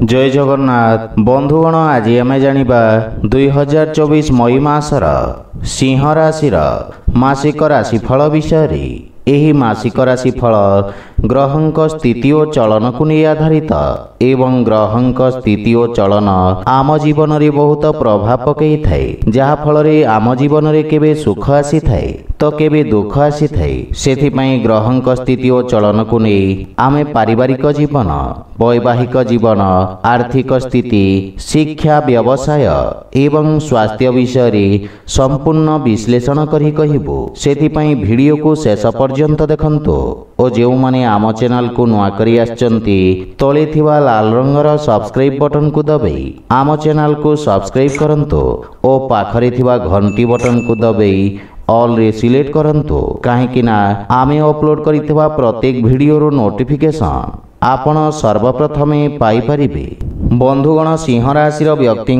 जय जगन्नाथ बंधुगण आज आम जानिबा 2024 मई मासर सिंह राशि मासिक राशिफल विषय। एही मासिक राशिफल ग्रहंक स्थिति और चलन को नहीं आधारित एवं ग्रहंक स्थिति और चलन आम जीवन रे बहुत प्रभाव पकई थाए, जहा फल रे आम जीवन रे केबे सुख आसी थाए तो केबे दुख आसी थाए। सेथिपई ग्रहंक स्थिति और चलन को नहीं आमे पारिवारिक जीवन, वैवाहिक जीवन, आर्थिक स्थिति, शिक्षा, व्यवसाय एवं स्वास्थ्य विषय रे संपूर्ण विश्लेषण करी कहिबो। सेथिपई वीडियो को शेष पर्यंत देखंतु और जो माने आम चैनल को नुआ करी आछंती तळे थिबा लाल रंगर सब्सक्राइब बटन को दबाई आम चैनल को सब्सक्राइब करंतु और पाखरे थिबा घंटी बटन को दबाई ऑल रे सिलेक्ट करंतु, काहेकि ना आमे अपलोड करिथिबा प्रत्येक वीडियो रो नोटिफिकेशन आपण सर्वप्रथमे पाई परिबे। बंधुगण सिंह राशि व्यक्ति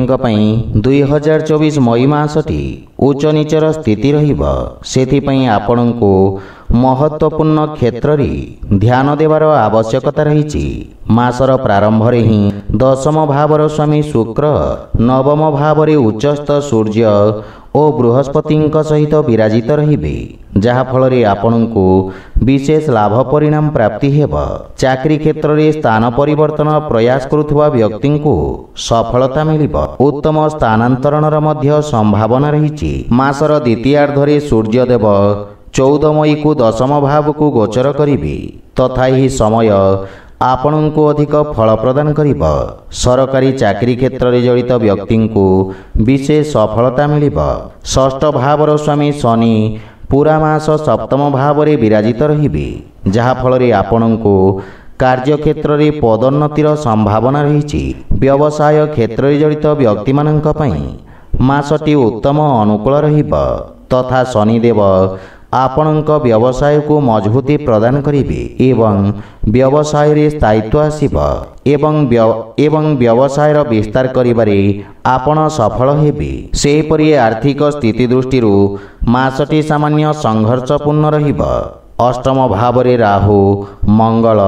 2024 मई मासटी उच्च नीचर स्थिति रहिबा, सेथिपई आपणको महत्वपूर्ण क्षेत्र रे ध्यान देवार आवश्यकता रही। मासर प्रारंभ रे ही दशम भावर स्वामी शुक्र नवम भाव रे उच्चस्थ सूर्य और बृहस्पति सहित विराजित रहिबे, जहा फल रे आपणको विशेष लाभ परिणाम प्राप्ति हेबा। चाकरी क्षेत्र रे स्थान परिवर्तन प्रयास करुथुवा व्यक्ति को सफलता मिलिबा। उत्तम स्थानांतरणर मध्य संभावना रही। मासर द्वितीयार्ध रे सूर्यदेव 14 मई को दशम भाव को गोचर करिबे, तथा ही समय आपण को अधिक फल प्रदान करिबा। सरकारी चाकरी क्षेत्र रे जड़ित व्यक्ति को विशेष सफलता मिलिबा। षष्ठ भावर स्वामी शनि पूरा मास सप्तम भाव रे विराजित रहिबे, जहा फल रे आपण को कार्य क्षेत्र रे पदोन्नतिर संभावना रही। व्यवसाय क्षेत्र रे जड़ित व्यक्ति माननक पई मासटी उत्तम अनुकूल रहिबा, तथा शनिदेव आपणक व्यवसाय को मजबूती प्रदान करिबे एवं व्यवसाय रे स्थायित्व आसीबा एवं व्यवसायर विस्तार करिबारे आपण सफल हेबे। सेहिपरि आर्थिक स्थिति दृष्टि मासटी सामान्य संघर्षपूर्ण रहिबा। अष्टम भाव रे राहु, मंगल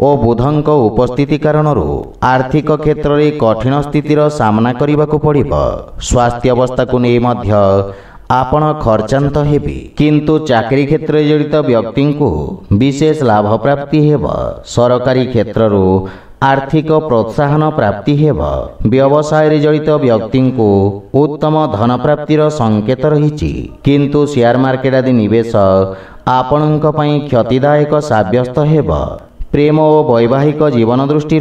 और बुधंक उपस्थिति कारणरू आर्थिक क्षेत्र रे कठिन स्थितिर सामना करिबाकू पड़िबा। स्वास्थ्य अवस्था को नै मध्य आपण खर्चांत हेबे, किंतु चाकरी क्षेत्र रे जड़ित व्यक्ति को विशेष लाभ प्राप्ति हेबा। सरकारी क्षेत्ररू आर्थिक प्रोत्साहन प्राप्ति हेबा। व्यवसाय रे जड़ित व्यक्ति को उत्तम धन प्राप्तिर संकेत रही, किंतु शेयर मार्केट आदि निवेश आपणक पई क्षतिदायक साब्यस्त हेबा। प्रेम और वैवाहिक जीवन दृष्टि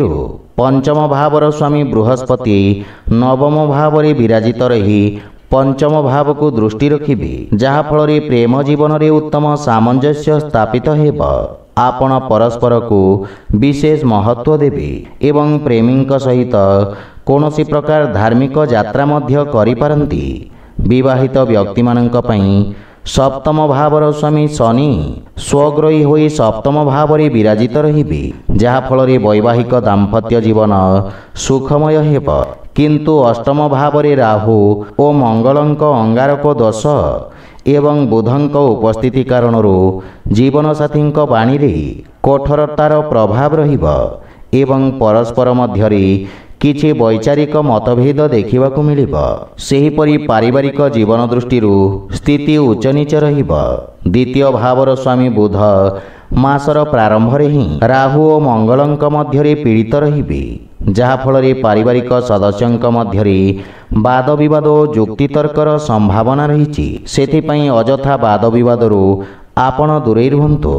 पंचम भावर स्वामी बृहस्पति नवम भाव रे विराजित रही पंचम भाव को दृष्टि रखिबे, जहा फल रे प्रेम जीवन रे उत्तम सामंजस्य स्थापित हेबा। आपण परस्पर को विशेष महत्व देबे एवं प्रेमीक सहित कोनोसी प्रकार धार्मिक यात्रा मध्य करि पारंती। विवाहित व्यक्ति माननक पई सप्तम भावर स्वामी शनि स्वग्रही होई सप्तम भाव रे विराजित रहिबे, जहा फल रे वैवाहिक दाम्पत्य जीवन सुखमय हेबा। किंतु अष्टम भाव रे राहु और मंगलंक अंगारक दोष एवं बुधंक उपस्थिति कारणरू जीवन साथी वाणी रे कठोरतार प्रभाव रहिबा एवं परस्पर मध्यरे किछि वैचारिक मतभेद देखिबाकू मिलिबा। सेहिपरि पारिवारिक जीवन दृष्टि स्थिति उच्च नीच रहिबा। द्वितीय भावर स्वामी बुध मासर प्रारंभ रे ही राहु और मंगलंक मध्यरे पीड़ित रहिबे, जहा फल रे पारिवारिक सदस्यंक मध्यरे वाद विवाद और जुक्तितर्कर संभावना रही। सेथिपई अजथा वाद विवादरू आपण दूरे रुहंतु।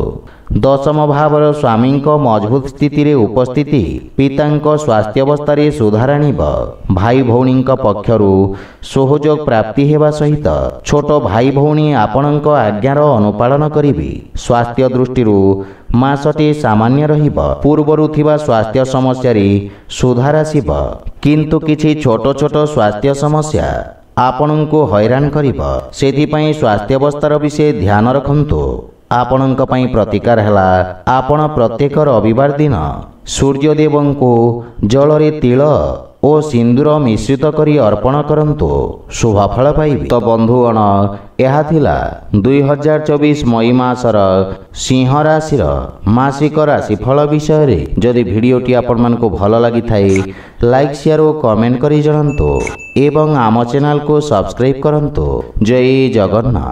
दशम भावर स्वामी मजबूत स्थिति रे उपस्थिति पितांक स्वास्थ्य अवस्था रे सुधार आनिबा। भाई भौणी पक्षरु सहयोग प्राप्ति हेबा सहित छोट भाई भौणी आपणक आज्ञार अनुपालन करिबे। स्वास्थ्य दृष्टि मासटी सामान्य रहिबा। पूर्वरु थिबा स्वास्थ्य समस्या रे सुधार आसीबा, किंतु किछि छोट छोट स्वास्थ्य समस्या आपणको हैरान करिबा। सेथिपई स्वास्थ्य अवस्थार विषय ध्यान रखंतु। आपणक पई प्रतिकार हैला आपण प्रत्येक रविवार दिन सूर्यदेव को जल रे तिल ଓ ସିନ୍ଦୁର ମିଶ୍ରିତ କରି ଅର୍ପଣ କରନ୍ତୁ, ଶୁଭଫଳ ପାଇବେ। ତ ବନ୍ଧୁଗଣ, ଏହା ଥିଲା 2024 ମଇ ମାସର ସିଂହ ରାଶିର ମାସିକ ରାଶିଫଳ ବିଷୟରେ। ଯଦି ଭିଡ଼ିଓଟି ଆପଣମାନଙ୍କୁ ଭଲ ଲାଗିଥାଏ, ଲାଇକ୍ ସେୟାର ଓ କମେଣ୍ଟ କରି ଜଣାନ୍ତୁ ଏବଂ ଆମ ଚ୍ୟାନେଲକୁ ସବସ୍କ୍ରାଇବ୍ କରନ୍ତୁ। ଜୟ ଜଗନ୍ନାଥ।